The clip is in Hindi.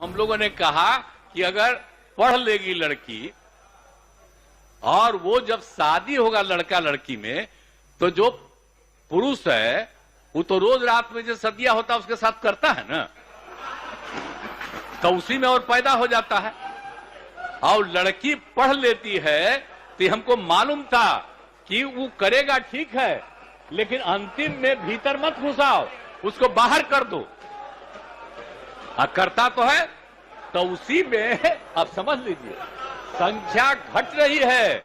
हम लोगों ने कहा कि अगर पढ़ लेगी लड़की और वो जब शादी होगा लड़का लड़की में, तो जो पुरुष है वो तो रोज रात में जो सदिया होता है उसके साथ करता है ना, तो उसी में और पैदा हो जाता है। और लड़की पढ़ लेती है तो हमको मालूम था कि वो करेगा ठीक है, लेकिन अंतिम में भीतर मत घुसाओ, उसको बाहर कर दो। करता तो है, तो उसी में अब समझ लीजिए संख्या घट रही है।